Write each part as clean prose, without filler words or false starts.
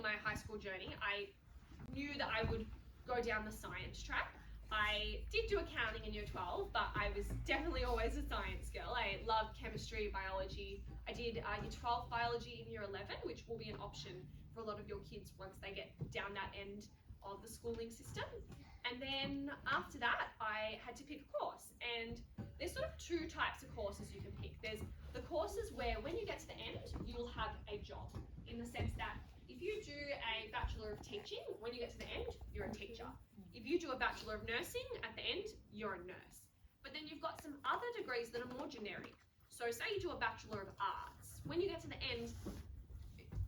my high school journey, I knew that I would go down the science track. I did do accounting in year 12, but I was definitely always a science girl. I loved chemistry, biology. I did year 12 biology in year 11, which will be an option for a lot of your kids once they get down that end of the schooling system. And then after that, I had to pick a course. And there's sort of two types of courses you can pick. There's the courses where when you get to the end, you will have a job, in the sense that if you do a Bachelor of Teaching, when you get to the end, you're a teacher. If you do a Bachelor of Nursing, at the end, you're a nurse. But then you've got some other degrees that are more generic. So say you do a Bachelor of Arts. When you get to the end,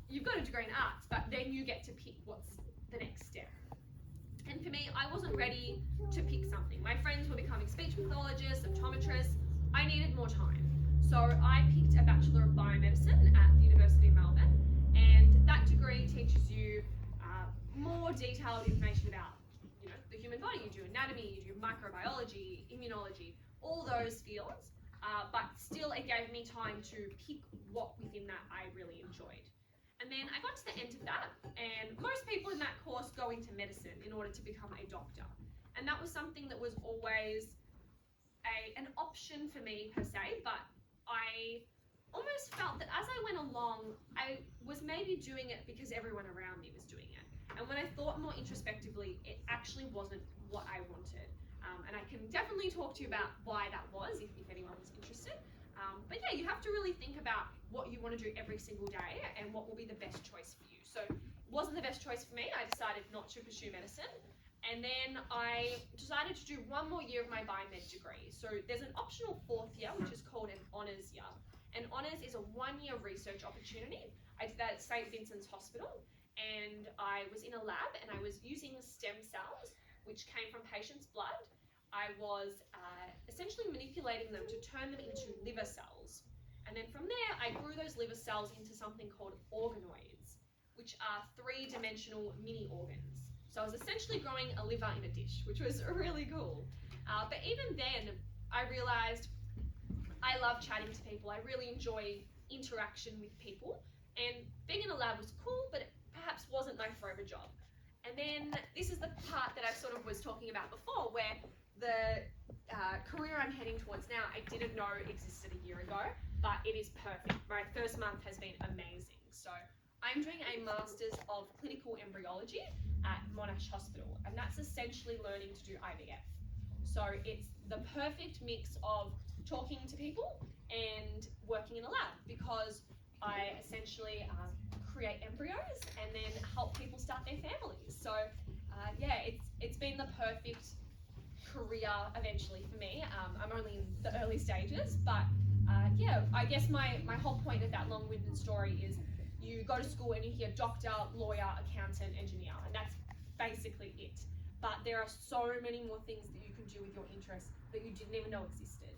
you've got a degree in arts, but then you get to pick what's the next step. And for me, I wasn't ready to pick something. My friends were becoming speech pathologists, optometrists. I needed more time. So I picked a Bachelor of Biomedicine at the University of Melbourne. And that degree teaches you more detailed information about the human body. You do anatomy, you do microbiology, immunology, all those fields. But still, it gave me time to pick what within that I really enjoyed. And then I got to the end of that, and most people in that course go into medicine in order to become a doctor. And that was something that was always an option for me per se, but I almost felt that as I went along, I was maybe doing it because everyone around me was doing it. And when I thought more introspectively, it actually wasn't what I wanted. And I can definitely talk to you about why that was, if anyone was interested. But yeah, you have to really think about what you want to do every single day and what will be the best choice for you. So it wasn't the best choice for me. I decided not to pursue medicine. And then I decided to do one more year of my biomed degree. So there's an optional fourth year, which is called an honours year. And honours is a one-year research opportunity. I did that at St. Vincent's Hospital, and I was in a lab and I was using stem cells, which came from patients' blood. I was essentially manipulating them to turn them into liver cells. And then from there, I grew those liver cells into something called organoids, which are three-dimensional mini organs. So I was essentially growing a liver in a dish, which was really cool. But even then, I realized I love chatting to people. I really enjoy interaction with people. And being in a lab was cool, but it perhaps wasn't my forever job. And then this is the part that I sort of was talking about before, where the career I'm heading towards now, I didn't know existed a year ago, but it is perfect. My first month has been amazing. So I'm doing a Masters of Clinical Embryology at Monash Hospital, and that's essentially learning to do IVF. So it's the perfect mix of talking to people and working in a lab, because I essentially create embryos and then help people start their families. So yeah, it's been the perfect career eventually for me. I'm only in the early stages, but yeah, I guess my whole point of that long-winded story is you go to school and you hear doctor, lawyer, accountant, engineer, and that's basically it. But there are so many more things that you can do with your interests that you didn't even know existed.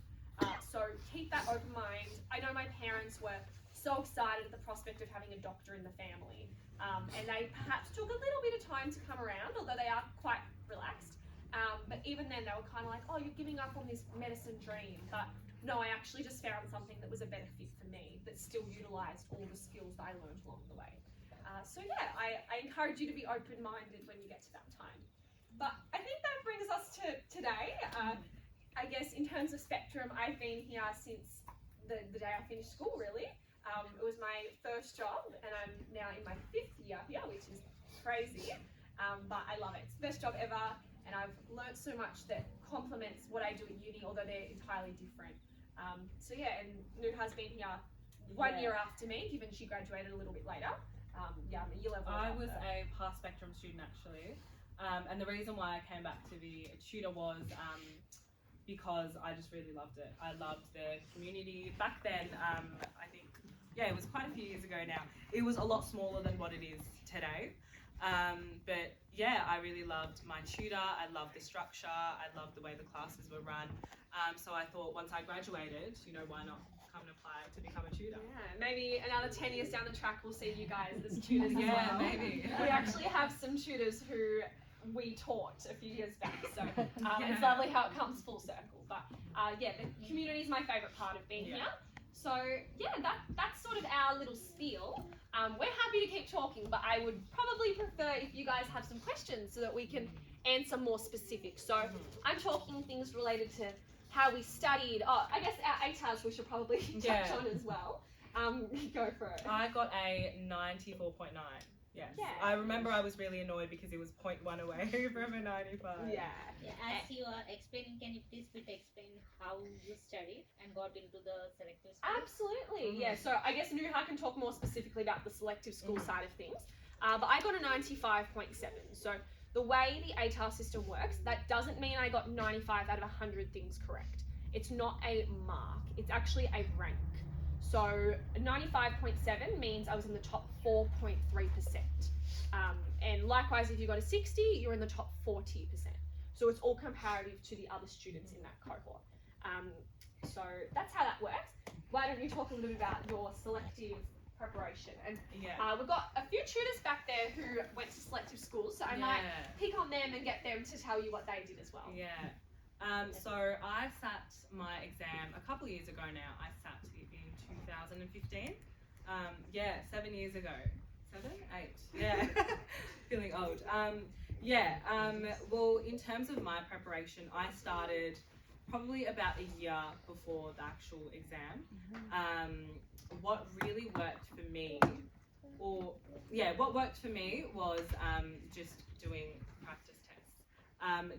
So keep that open mind. I know my parents were so excited at the prospect of having a doctor in the family, and they perhaps took a little bit of time to come around, although they are quite relaxed. But even then, they were kind of like, oh, you're giving up on this medicine dream. But no, I actually just found something that was a better fit for me, that still utilised all the skills that I learned along the way. So yeah, I encourage you to be open-minded when you get to that time. But I think that brings us to today. I guess in terms of spectrum, I've been here since the day I finished school, really. It was my first job, and I'm now in my 5th year here, which is crazy. But I love it. It's the best job ever, and I've learnt so much that complements what I do at uni, although they're entirely different. So yeah, and Nuha's been here 1 year after me, given she graduated a little bit later. Yeah, I'm a year level. I was a past spectrum student actually, and the reason why I came back to be a tutor was because I just really loved it. I loved the community. Back then, I think, yeah, it was quite a few years ago now. It was a lot smaller than what it is today. But yeah, I really loved my tutor. I loved the structure. I loved the way the classes were run. So I thought once I graduated, why not come and apply to become a tutor? Yeah, maybe another 10 years down the track, we'll see you guys as tutors as well. Yeah, maybe. We actually have some tutors who we taught a few years back, so it's lovely how it comes full circle. But yeah, the community is my favourite part of being here. So yeah, that's sort of our little spiel. We're happy to keep talking, but I would probably prefer if you guys have some questions so that we can answer more specific. So I'm talking things related to how we studied. Oh, I guess our ATARs we should probably touch on as well. Go for it. I got a 94.9. Yes. Yeah. I remember I was really annoyed because it was 0.1 away from a 95. Yeah. As you are explaining, can you please explain how you studied and got into the selective schools? Absolutely. Yeah. So I guess Nuha can talk more specifically about the selective school side of things. But I got a 95.7. So the way the ATAR system works, that doesn't mean I got 95 out of 100 things correct. It's not a mark. It's actually a rank. So 95.7 means I was in the top 4.3%. And likewise, if you got a 60, you're in the top 40%. So it's all comparative to the other students in that cohort. So that's how that works. Why don't you talk a little bit about your selective preparation? And we've got a few tutors back there who went to selective schools, so I might pick on them and get them to tell you what they did as well. Yeah. So I sat my exam a couple of years ago now. I sat it in 2015. 7 years ago. 7? 8. Yeah. Feeling old. Well, in terms of my preparation, I started probably about a year before the actual exam. What really worked for me, was just doing practice tests,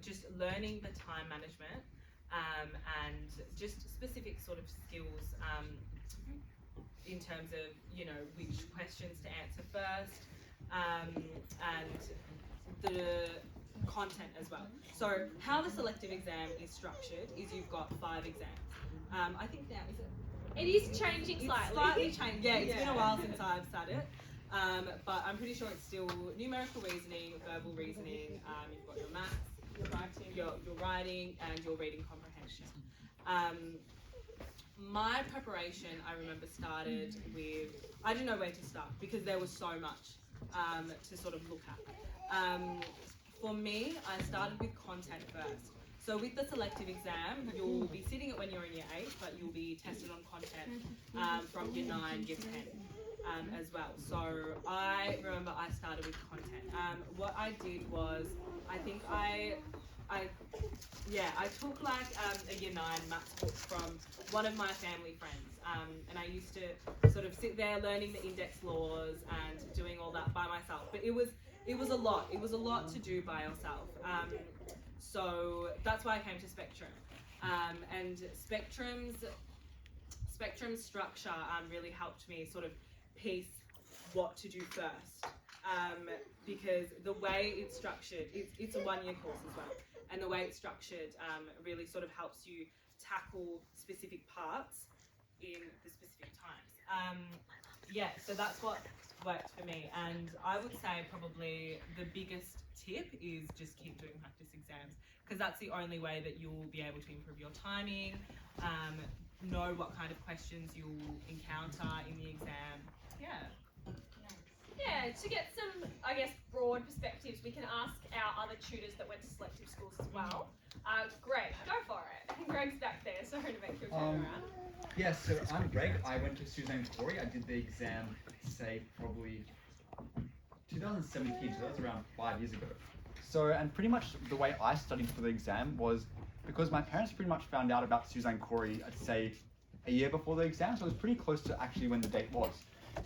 just learning the time management, and just specific sort of skills in terms of, which questions to answer first, and the content as well. So how the selective exam is structured is you've got 5 exams. I think now, is it? It is changing slightly. It's slightly changed. Yeah, it's been a while since I've sat it. But I'm pretty sure it's still numerical reasoning, verbal reasoning, you've got your maths, your writing, and your reading comprehension. My preparation, I remember, started with, I didn't know where to start because there was so much to sort of look at. For me, I started with content first. So with the selective exam, you'll be sitting it when you're in year 8, but you'll be tested on content from year 9, year 10 as well. So I remember I started with content. What I did was, I think I took like a year 9 maths book from one of my family friends, and I used to sort of sit there learning the index laws and doing all that by myself. But it was a lot. It was a lot to do by yourself. So that's why I came to Spectrum. And Spectrum's structure really helped me sort of piece what to do first. Because the way it's structured, it's a 1-year course as well. And the way it's structured really sort of helps you tackle specific parts in the specific times. So that's what worked for me. And I would say probably the biggest tip is just keep doing practice exams, because that's the only way that you'll be able to improve your timing, know what kind of questions you'll encounter in the exam. Yeah, to get some, I guess, broad perspectives, we can ask our other tutors that went to selective schools as well. Greg, go for it. Greg's back there, sorry to make you turn around. Yeah, so I'm Greg. I went to Suzanne Corey. I did the exam, say, probably 2017, so that was around 5 years ago. So, and pretty much the way I studied for the exam was because my parents pretty much found out about Suzanne Corey, I'd say, a year before the exam, so it was pretty close to actually when the date was.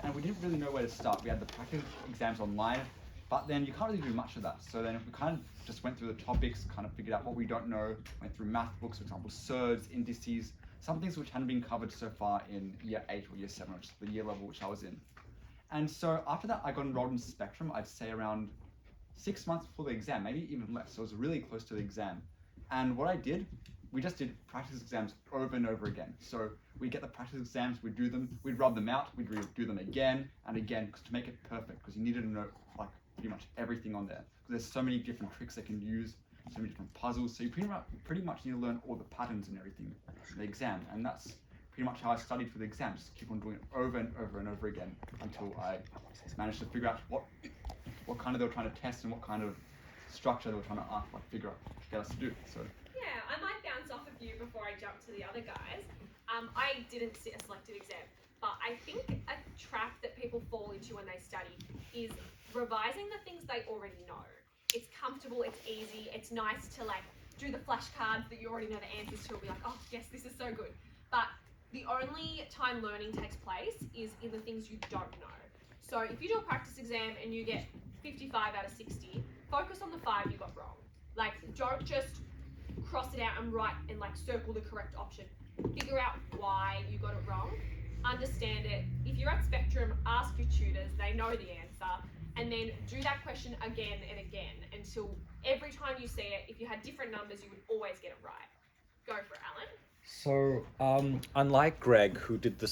And we didn't really know where to start. We had the practice exams online, but then you can't really do much of that. So then we kind of just went through the topics, kind of figured out what we don't know, went through math books, for example, surds, indices, some things which hadn't been covered so far in year 8 or year 7, which is the year level which I was in. And so after that, I got enrolled in Spectrum, I'd say around 6 months before the exam, maybe even less. So it was really close to the exam. And what I did, we just did practice exams over and over again. So we'd get the practice exams, we'd do them, we'd rub them out, we'd do them again and again to make it perfect, because you needed to know like pretty much everything on there. Because there's so many different tricks they can use, so many different puzzles. So you pretty much need to learn all the patterns and everything in the exam. And that's pretty much how I studied for the exam. Just keep on doing it over and over and over again until I managed to figure out what kind of they were trying to test and what kind of structure they were trying to figure out, get us to do. So Yeah, I might bounce off of you before I jump to the other guys. I didn't sit a selective exam, but I think a trap that people fall into when they study is revising the things they already know. It's comfortable, it's easy, it's nice to like do the flashcards that you already know the answers to and be like, oh yes, this is so good. But the only time learning takes place is in the things you don't know. So if you do a practice exam and you get 55 out of 60, focus on the 5 you got wrong. Like, don't just cross it out and write and like circle the correct option. Figure out why you got it wrong. Understand it. If you're at Spectrum, ask your tutors, they know the answer, and then do that question again and again until every time you see it, if you had different numbers, you would always get it right. Go for it, Alan. So, unlike Greg, who did the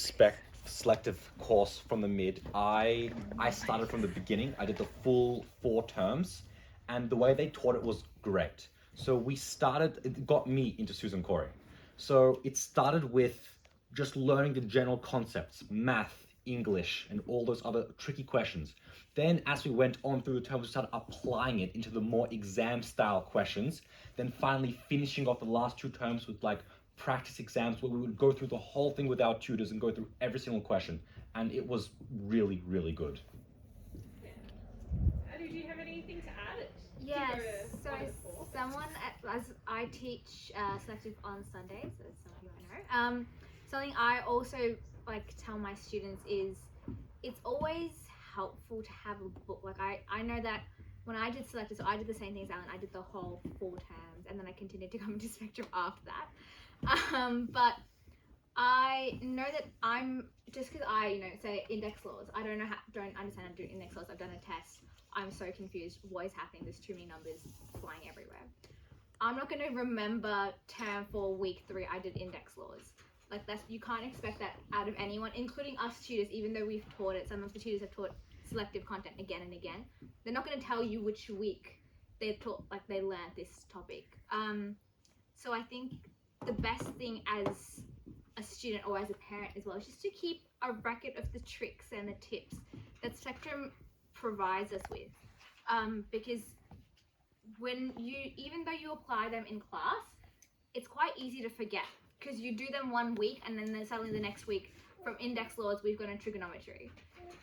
selective course from the mid, I started from the beginning. I did the full 4 terms, and the way they taught it was great. So it got me into Susan Corey. So it started with just learning the general concepts, math, English, and all those other tricky questions. Then as we went on through the terms, we started applying it into the more exam style questions. Then finally finishing off the last 2 terms with like practice exams where we would go through the whole thing with our tutors and go through every single question. And it was really, really good. Adu, do you have anything to add? Yes, so as I teach selective on Sundays, as some of you might know, something I also like tell my students is it's always helpful to have a book. Like I know that when I did selective, so I did the same thing as Alan, I did the whole 4 terms and then I continued to come into Spectrum after that. But I know that I'm, just because I, say index laws, I don't understand how to do index laws, I've done a test, I'm so confused, what is happening, there's too many numbers flying everywhere. I'm not going to remember term 4, week 3, I did index laws. Like you can't expect that out of anyone, including us tutors, even though we've taught it, some of the tutors have taught selective content again and again. They're not going to tell you which week they learned this topic. So I think the best thing as a student or as a parent as well is just to keep a record of the tricks and the tips that Spectrum provides us with, because even though you apply them in class, it's quite easy to forget because you do them 1 week and then suddenly the next week from index laws we've got in trigonometry,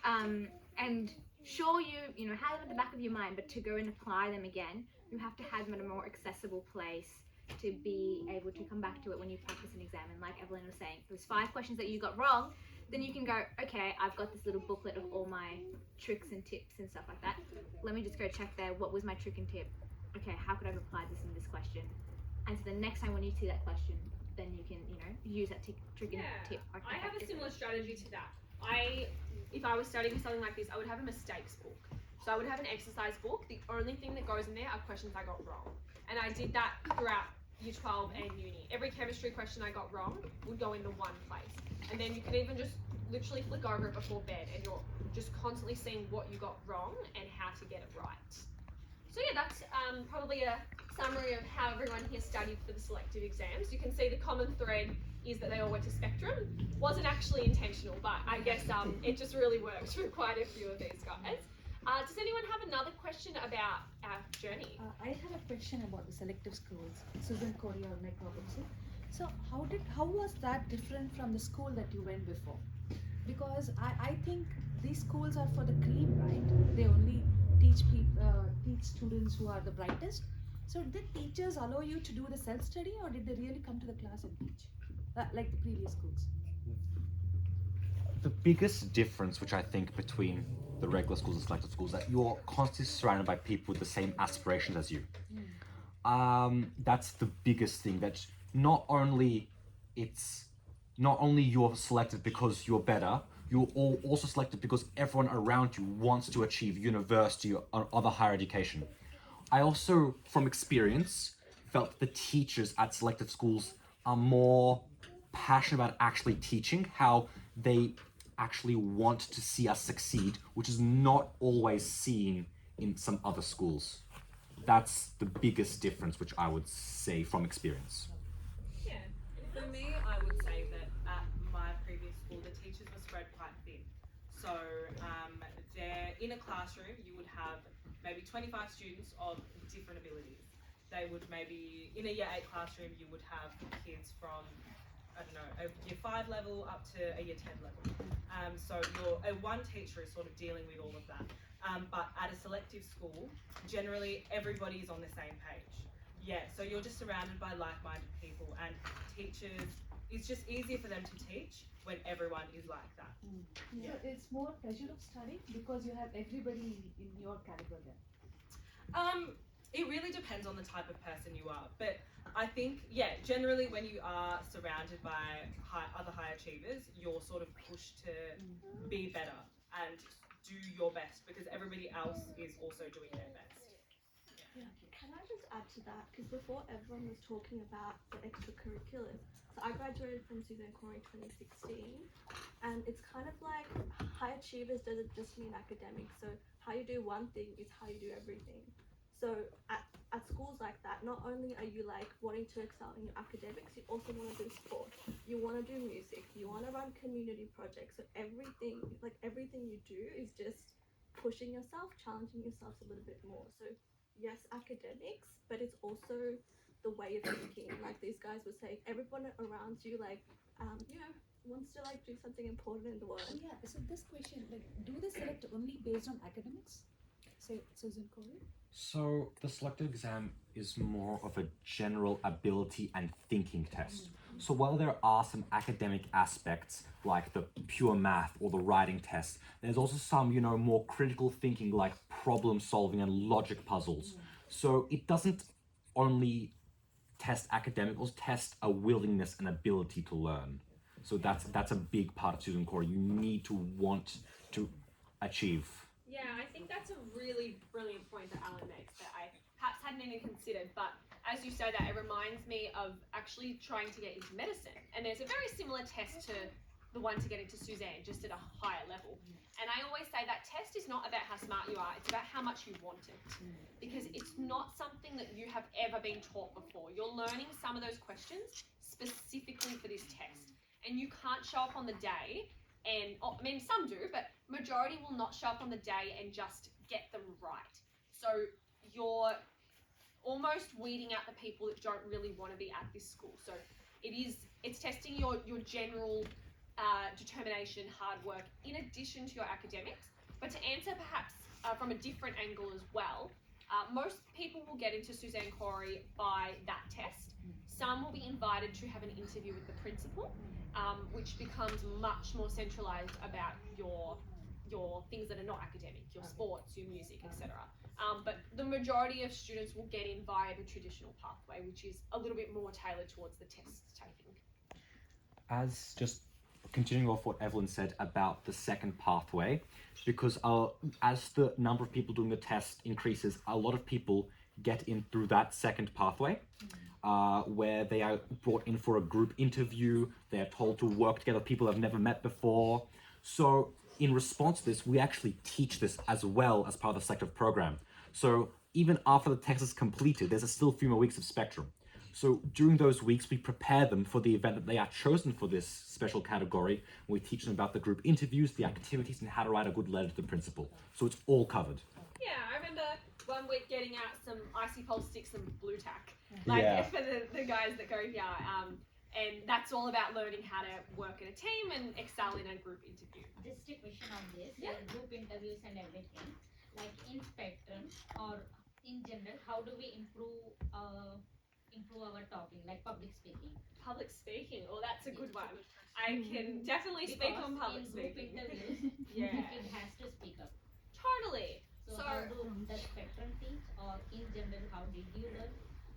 and sure you have them at the back of your mind, but to go and apply them again you have to have them at a more accessible place to be able to come back to it when you practice an exam. And like Evelyn was saying, if there's 5 questions that you got wrong, then you can go, okay, I've got this little booklet of all my tricks and tips and stuff like that. Let me just go check there, what was my trick and tip? Okay, how could I have applied this in this question? And so the next time when you see that question, then you can, use that trick and tip. I have a similar strategy to that. If I was studying something like this, I would have a mistakes book. So I would have an exercise book. The only thing that goes in there are questions I got wrong. And I did that throughout Year 12 and uni. Every chemistry question I got wrong would go into one place. And then you can even just literally flick over it before bed and you're just constantly seeing what you got wrong and how to get it right. So yeah, that's probably a summary of how everyone here studied for the selective exams. You can see the common thread is that they all went to Spectrum. Wasn't actually intentional, but I guess it just really worked for quite a few of these guys. Does anyone have another question about our journey? I have a question about the selective schools, Susan Corey or Meg Robinson. So how was that different from the school that you went before? Because I think these schools are for the cream, right? They only teach students who are the brightest. So did teachers allow you to do the self-study, or did they really come to the class and teach, like the previous schools? The biggest difference, which I think between the regular schools and selective schools, that you're constantly surrounded by people with the same aspirations as you. That's the biggest thing, that not only you're selected because you're better, you're also selected because everyone around you wants to achieve university or other higher education. I also, from experience, felt the teachers at selective schools are more passionate about actually teaching, how they actually want to see us succeed, which is not always seen in some other schools. That's the biggest difference, which I would say from experience. Yeah, for me, I would say that at my previous school, the teachers were spread quite thin. So in a classroom, you would have maybe 25 students of different abilities. They would maybe, in a year 8 classroom, you would have kids from I don't know, a year 5 level up to a year 10 level. So one teacher is sort of dealing with all of that. But at a selective school, generally everybody is on the same page. Yeah, so you're just surrounded by like-minded people, and teachers, it's just easier for them to teach when everyone is like that. So it's more pleasure of study because you have everybody in your caliber then. It really depends on the type of person you are, but I think, yeah, generally when you are surrounded by other high achievers, you're sort of pushed to be better and do your best because everybody else is also doing their best. Yeah. Can I just add to that? Because before everyone was talking about the extracurriculars. So I graduated from Suzanne Corey 2016, and it's kind of like high achievers doesn't just mean academics. So how you do one thing is how you do everything. So at schools like that, not only are you like wanting to excel in your academics, you also want to do sport. You want to do music. You want to run community projects. So everything you do is just pushing yourself, challenging yourself a little bit more. So yes, academics, but it's also the way of thinking. Like these guys were saying, everyone around you, like, wants to like do something important in the world. So yeah, so this question, like, do they select only based on academics? Say Susan Corey. So the selective exam is more of a general ability and thinking test. So while there are some academic aspects like the pure math or the writing test, there's also some, more critical thinking like problem solving and logic puzzles. So it doesn't only test academicals, test a willingness and ability to learn. So that's a big part of Susan Corey. You need to want to achieve. Yeah, I think that's a really brilliant point that Alan makes that I perhaps hadn't even considered, but as you say that, it reminds me of actually trying to get into medicine. And there's a very similar test to the one to get into Suzanne, just at a higher level. And I always say that test is not about how smart you are, it's about how much you want it. Because it's not something that you have ever been taught before. You're learning some of those questions specifically for this test. And you can't show up on the day and, some do, but majority will not show up on the day and just get them right. So you're almost weeding out the people that don't really want to be at this school. So it's testing your general determination, hard work, in addition to your academics. But to answer perhaps from a different angle as well, most people will get into Suzanne Corey by that test. Some will be invited to have an interview with the principal, which becomes much more centralised about your things that are not academic, your sports, your music, etc. But the majority of students will get in via the traditional pathway, which is a little bit more tailored towards the test taking. As just continuing off what Evelyn said about the second pathway, because as the number of people doing the test increases, a lot of people get in through that second pathway, where they are brought in for a group interview, they are told to work together with people they've never met before. So in response to this, we actually teach this as well as part of the selective program. So even after the test is completed, there's still a few more weeks of spectrum. So during those weeks, we prepare them for the event that they are chosen for this special category. We teach them about the group interviews, the activities, and how to write a good letter to the principal. So it's all covered. Yeah, I remember one week getting out some icy pole sticks and blue tack, for the guys that go here. And that's all about learning how to work in a team and excel in a group interview. Just a question on this, Yeah. Group interviews and everything, like in spectrum or in general, how do we improve our talking, like public speaking? Public speaking, that's a good one. I can definitely speak on public in group speaking. interviews, Yeah. it has to speak up. Totally. So So- how do the spectrum teach, or in general, how did you learn?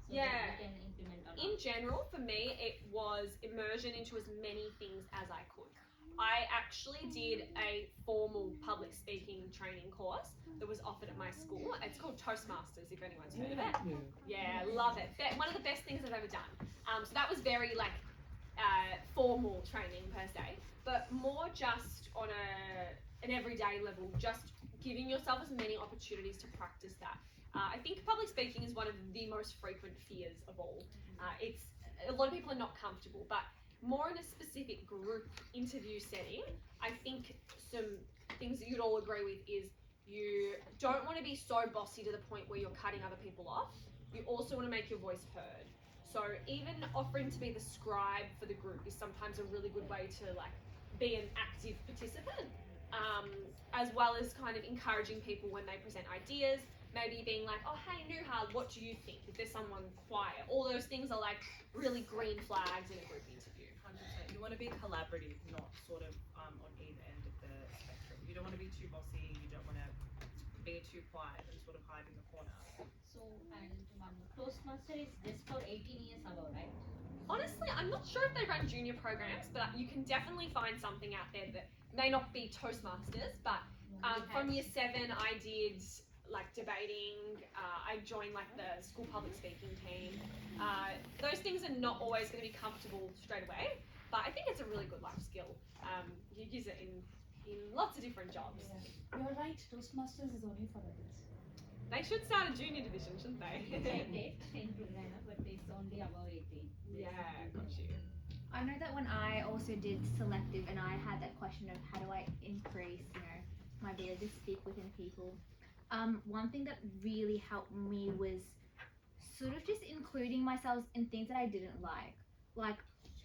So Yeah. that we can implement on In general, for me, it was immersion into as many things as I could. I actually did a formal public speaking training course that was offered at my school. It's called Toastmasters, if anyone's heard of it. Yeah, I love it. One of the best things I've ever done. So that was very formal training per se, but more just on an everyday level, just giving yourself as many opportunities to practice that. I think public speaking is one of the most frequent fears of all. It's a lot of people are not comfortable, but more in a specific group interview setting, I think some things that you'd all agree with is you don't want to be so bossy to the point where you're cutting other people off. You also want to make your voice heard. So even offering to be the scribe for the group is sometimes a really good way to like be an active participant, as well as kind of encouraging people when they present ideas. Maybe being like, oh, hey, Nuha, what do you think? If there's someone quiet, all those things are like really green flags in a group interview. 100%. You want to be collaborative, not sort of on either end of the spectrum. You don't want to be too bossy. You don't want to be too quiet and sort of hide in the corner. So, and one more. Toastmaster is just for 18 years above, right? Honestly, I'm not sure if they run junior programs, but you can definitely find something out there that may not be Toastmasters, but from year 7 I did like debating, I joined like the school public speaking team. Those things are not always going to be comfortable straight away, but I think it's a really good life skill. You use it in lots of different jobs. Yeah. You're right, Toastmasters is only for adults. They should start a junior division, shouldn't they? Like 10 programmer, but it's only above 18. Yeah, got you. I know that when I also did selective and I had that question of how do I increase, my ability to speak within people, one thing that really helped me was sort of just including myself in things that I didn't like. Like,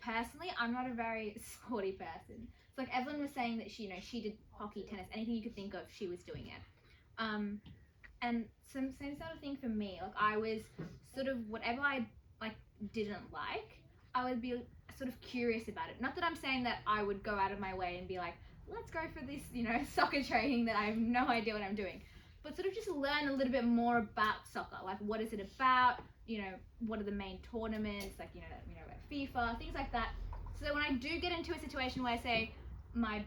personally, I'm not a very sporty person. So like Evelyn was saying that she did hockey, tennis, anything you could think of, she was doing it. And same sort of thing for me. Like, I was sort of whatever I like didn't like, I would be sort of curious about it. Not that I'm saying that I would go out of my way and be like, let's go for this, soccer training that I have no idea what I'm doing. But sort of just learn a little bit more about soccer. Like, what is it about? What are the main tournaments? Like, FIFA, things like that. So that when I do get into a situation where, say, my,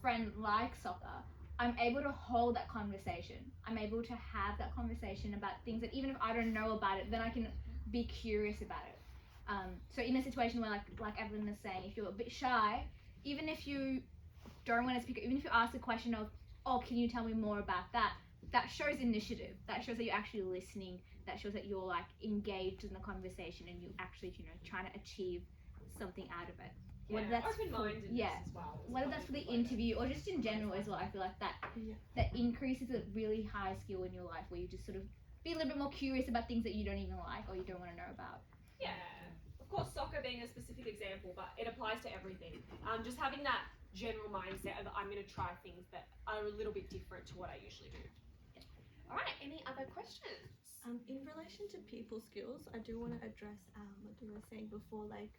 friend likes soccer, I'm able to hold that conversation. I'm able to have that conversation about things that even if I don't know about it, then I can be curious about it. So in a situation where, like Evelyn is saying, if you're a bit shy, even if you don't want to speak, even if you ask a question of, oh, can you tell me more about that? That shows initiative. That shows that you're actually listening. That shows that you're like engaged in the conversation and you actually, trying to achieve something out of it. Yeah, Whether that's open-mindedness as well. whether that's for the interview or just in general as well, I feel like that increases a really high skill in your life where you just sort of be a little bit more curious about things that you don't even like or you don't want to know about. Yeah, of course, soccer being a specific example, but it applies to everything. Just having that general mindset of I'm going to try things that are a little bit different to what I usually do. All right, any other questions? In relation to people skills, I do want to address what you were saying before, like,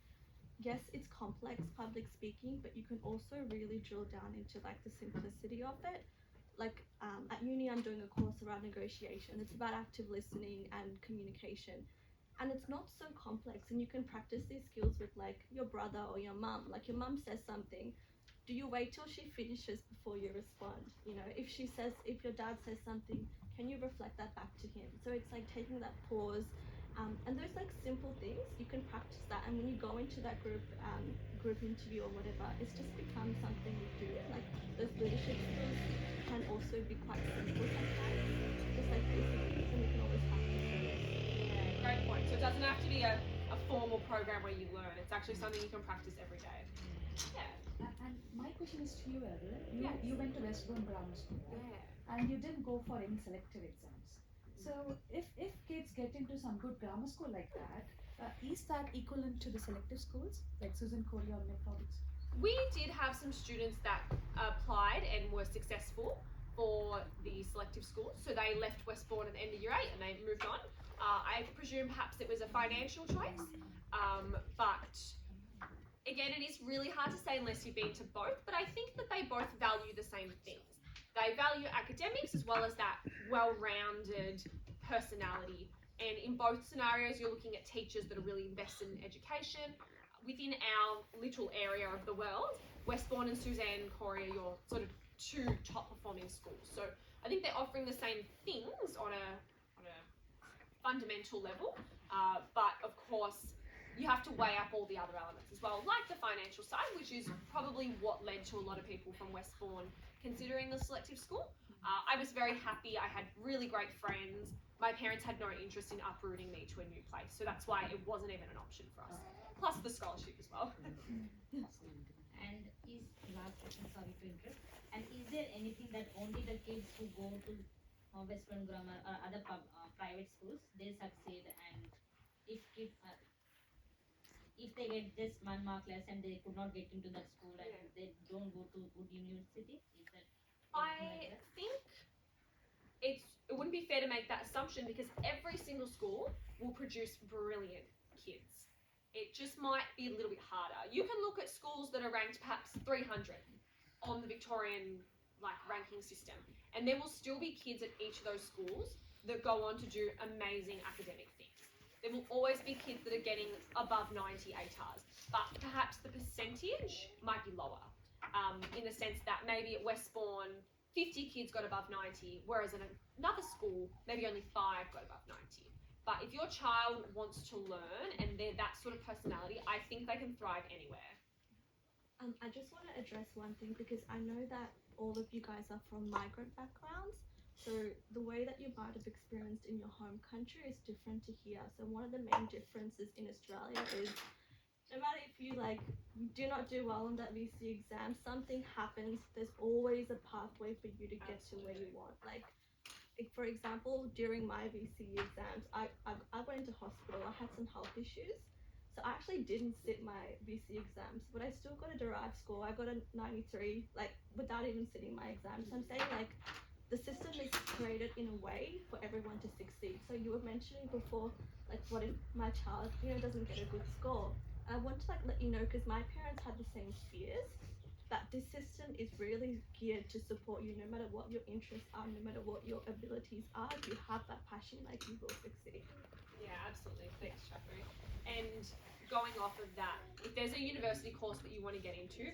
yes, it's complex public speaking, but you can also really drill down into like the simplicity of it. Like at uni, I'm doing a course around negotiation. It's about active listening and communication. And it's not so complex, and you can practice these skills with like your brother or your mum. Like, your mum says something, do you wait till she finishes before you respond? If your dad says something, can you reflect that back to him? So it's like taking that pause, and those like simple things, you can practice that. And when you go into that group interview or whatever, it's just become something you do. Like, those leadership skills can also be quite simple sometimes, just like basic things, and we can always practice those. Great point. So it doesn't have to be a formal program where you learn. It's actually something you can practice every day. Yeah. And my question is to you, Evelyn. Yes. You went to Westbourne Grammar School, Yeah. and you didn't go for any selective exams. So if kids get into some good grammar school like that, is that equivalent to the selective schools, like Susan Corey or Nick Roberts? We did have some students that applied and were successful for the selective schools. So they left Westbourne at the end of year 8 and they moved on. I presume perhaps it was a financial choice, but again, it is really hard to say unless you've been to both, but I think that they both value the same things. They value academics as well as that well-rounded personality. And in both scenarios, you're looking at teachers that are really invested in education. Within our little area of the world, Westbourne and Suzanne Corey are your sort of 2 top performing schools. So I think they're offering the same things on a fundamental level, but of course you have to weigh up all the other elements as well, like the financial side, which is probably what led to a lot of people from Westbourne considering the selective school. I was very happy. I had really great friends. My parents had no interest in uprooting me to a new place, so that's why it wasn't even an option for us. Plus the scholarship as well. And is last question, sorry to interrupt. And is there anything that only the kids who go to Westbourne Grammar or other private schools they succeed, and if if they get just 1 mark less and they could not get into that school and Yeah. they don't go to good university, is that I think it wouldn't be fair to make that assumption because every single school will produce brilliant kids. It just might be a little bit harder. You can look at schools that are ranked perhaps 300 on the Victorian ranking system, and there will still be kids at each of those schools that go on to do amazing academic things. There will always be kids that are getting above 90 ATARs, but perhaps the percentage might be lower, in the sense that maybe at Westbourne 50 kids got above 90, whereas in another school maybe only 5 got above 90. But if your child wants to learn and they're that sort of personality, I think they can thrive anywhere. I just want to address one thing because I know that all of you guys are from migrant backgrounds. So the way that you might have experienced in your home country is different to here. So one of the main differences in Australia is no matter if you do not do well on that VC exam, something happens, there's always a pathway for you to get to where you want. Like for example, during my VC exams, I went into hospital, I had some health issues. So I actually didn't sit my VC exams, but I still got a derived score. I got a 93, without even sitting my exams. So I'm saying the system is created in a way for everyone to succeed. So you were mentioning before, what if my child, doesn't get a good score? And I want to let you know, because my parents had the same fears, that this system is really geared to support you no matter what your interests are, no matter what your abilities are. If you have that passion, you will succeed. Yeah, absolutely. Thanks, Jeffrey. And going off of that, if there's a university course that you want to get into,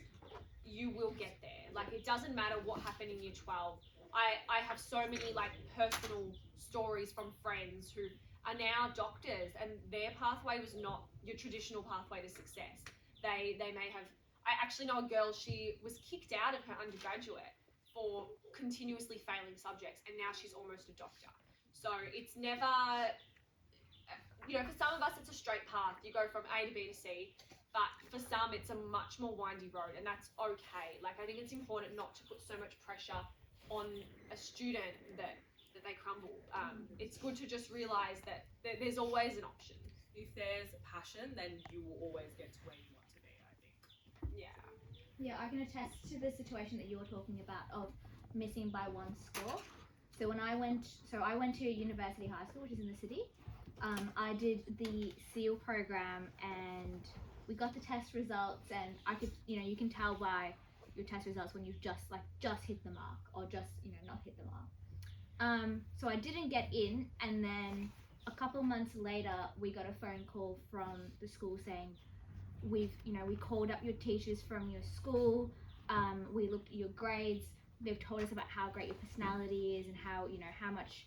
you will get there. It doesn't matter what happened in year 12. I have so many personal stories from friends who are now doctors and their pathway was not your traditional pathway to success. They may have, I actually know a girl, she was kicked out of her undergraduate for continuously failing subjects and now she's almost a doctor. So it's never, for some of us it's a straight path. You go from A to B to C, but for some it's a much more windy road and that's okay. I think it's important not to put so much pressure on a student that they crumble. It's good to just realise that there's always an option. If there's passion, then you will always get to where you want to be, I think. Yeah. Yeah, I can attest to the situation that you were talking about of missing by 1 score. So I went to University High School, which is in the city. I did the SEAL program and we got the test results and I could, you can tell by your test results when you've just hit the mark or just, not hit the mark. So I didn't get in and then a couple months later we got a phone call from the school saying, we called up your teachers from your school, we looked at your grades, they've told us about how great your personality is and how, how much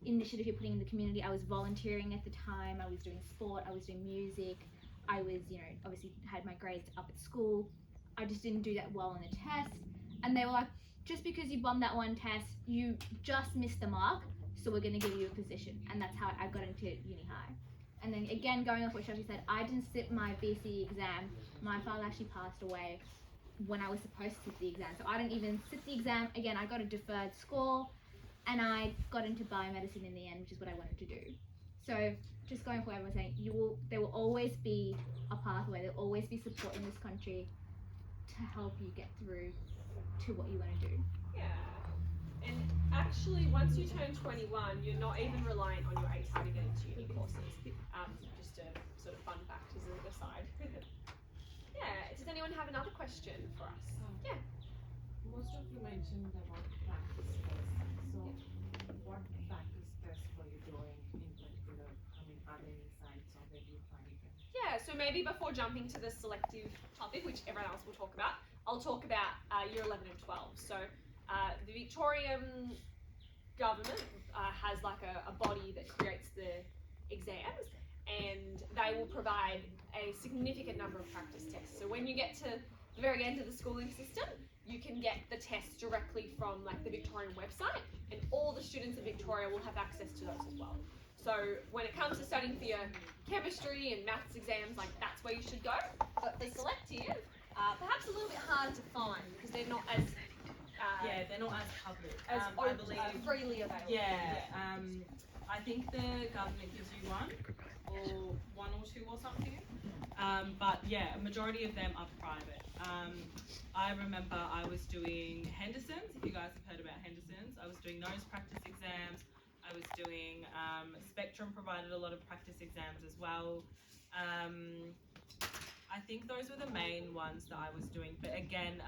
initiative you're putting in the community. I was volunteering at the time, I was doing sport, I was doing music, I was, obviously had my grades up at school. I just didn't do that well on the test. And they were like, just because you bombed that 1 test, you just missed the mark, so we're gonna give you a position. And that's how I got into uni high. And then again, going off what Shashi said, I didn't sit my BC exam. My father actually passed away when I was supposed to sit the exam. So I didn't even sit the exam. Again, I got a deferred score and I got into biomedicine in the end, which is what I wanted to do. So just going for what everyone's saying, there will always be a pathway, there will always be support in this country to help you get through to what you want to do. Yeah. And actually, once you turn 21, you're not even reliant on your ATAR to get into uni courses. Just a sort of fun fact as an aside. Yeah. Does anyone have another question for us? Yeah. Most of you mentioned about practice tests. So, what practice tests were you doing in particular? Are there any sites or where do you find them? Yeah, so maybe before jumping to the selective topic, which everyone else will talk about, I'll talk about year 11 and 12. So the Victorian government has a body that creates the exams and they will provide a significant number of practice tests. So when you get to the very end of the schooling system, you can get the tests directly from the Victorian website and all the students in Victoria will have access to those as well. So when it comes to studying for your chemistry and maths exams, that's where you should go. But the selective, perhaps a little bit harder to find because they're not as they're not as public. as I believe freely available. Yeah, I I think the government gives you one or two or something. But yeah, a majority of them are private. I remember I was doing Henderson's, if you guys have heard about Henderson's. I was doing those practice exams. I was doing Spectrum provided a lot of practice exams as well. I think those were the main ones that I was doing. But again,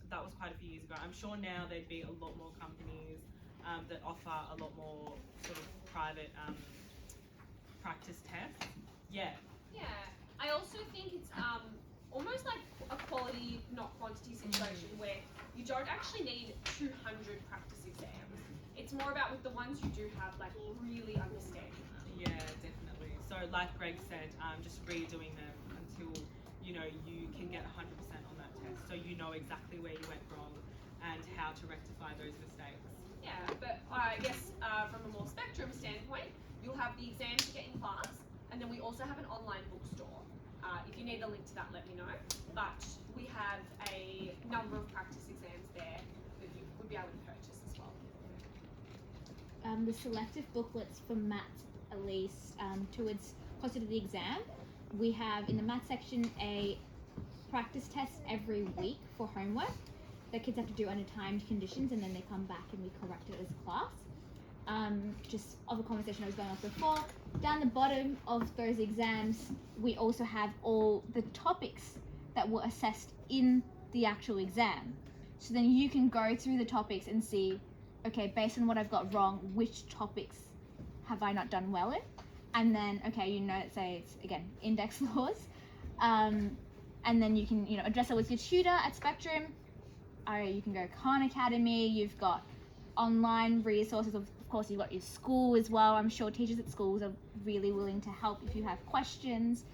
that was quite a few years ago. I'm sure now there'd be a lot more companies that offer a lot more sort of private practice tests. Yeah. Yeah. I also think it's almost like a quality, not quantity situation where you don't actually need 200 practice exams. It's more about with the ones you do have, like really understanding them. Yeah, definitely. So like Greg said, just redoing them until you can get 100% on that test, so you know exactly where you went wrong and how to rectify those mistakes. Yeah, but I guess from a more Spectrum standpoint, you'll have the exams you get in class, and then we also have an online bookstore. If you need a link to that, let me know. But we have a number of practice exams there that you would be able to purchase as well. The selective booklets for maths, at least towards closer to the exam, we have in the maths section a practice test every week for homework that kids have to do under timed conditions, and then they come back and we correct it as a class. Just of a conversation I was going off before, down the bottom of those exams, we also have all the topics that were assessed in the actual exam. So then you can go through the topics and see, okay, based on what I've got wrong, which topics have I not done well in? And then, okay, say it's, again, index laws. And then you can, address it with your tutor at Spectrum. You can go Khan Academy, you've got online resources, of course you've got your school as well. I'm sure teachers at schools are really willing to help if you have questions.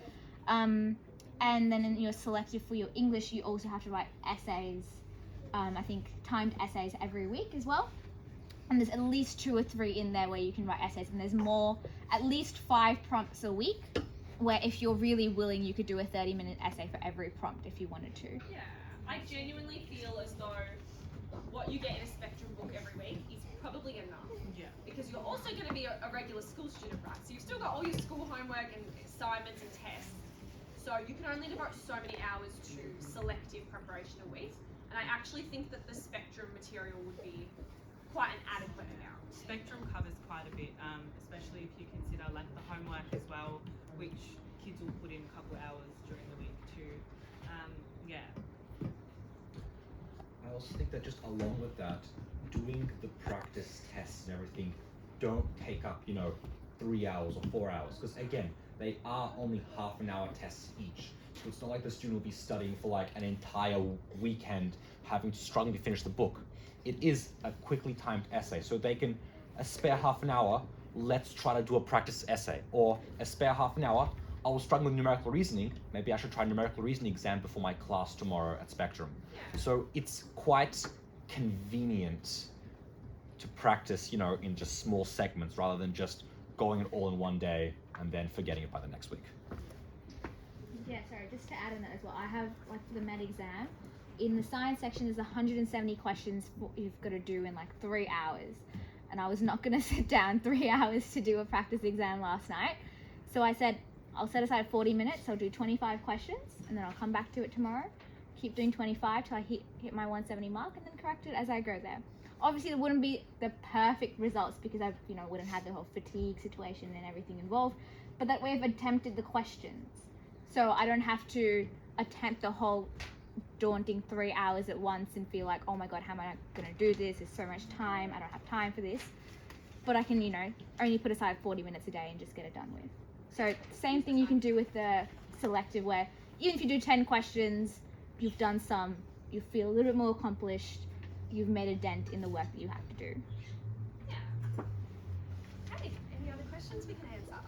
And then in your selective for your English, you also have to write essays, I think timed essays every week as well. And there's at least 2 or 3 in there where you can write essays, and there's more, at least 5 prompts a week, where if you're really willing, you could do a 30-minute essay for every prompt if you wanted to. Yeah, I genuinely feel as though what you get in a Spectrum book every week is probably enough. Yeah. Because you're also going to be a regular school student, right? So you've still got all your school homework and assignments and tests. So you can only devote so many hours to selective preparation a week. And I actually think that the Spectrum material would be quite an adequate amount. Spectrum covers quite a bit, especially if you consider like the homework as well, which kids will put in a couple hours during the week too. Yeah. I also think that just along with that, doing the practice tests and everything don't take up, 3 hours or 4 hours. Because again, they are only half an hour tests each. So it's not like the student will be studying for like an entire weekend, struggling to finish the book. It is a quickly timed essay. So they can, a spare half an hour, let's try to do a practice essay. Or a spare half an hour, I was struggling with numerical reasoning, maybe I should try a numerical reasoning exam before my class tomorrow at Spectrum. Yeah. So it's quite convenient to practice, in just small segments rather than just going it all in one day and then forgetting it by the next week. Yeah, sorry, just to add on that as well, I have, like, for the med exam, in the science section, there's 170 questions you've got to do in like 3 hours. And I was not going to sit down 3 hours to do a practice exam last night. So I said, I'll set aside 40 minutes, I'll do 25 questions, and then I'll come back to it tomorrow. Keep doing 25 till I hit my 170 mark, and then correct it as I go there. Obviously, there wouldn't be the perfect results because I, wouldn't have the whole fatigue situation and everything involved. But that way I've attempted the questions. So I don't have to attempt the whole daunting 3 hours at once and feel like, oh my god, how am I going to do this? There's so much time, I don't have time for this. But I can, only put aside 40 minutes a day and just get it done with. So same thing you can do with the selective, where even if you do 10 questions, you've done some, you feel a little bit more accomplished, you've made a dent in the work that you have to do. Yeah. Okay, any other questions we can answer?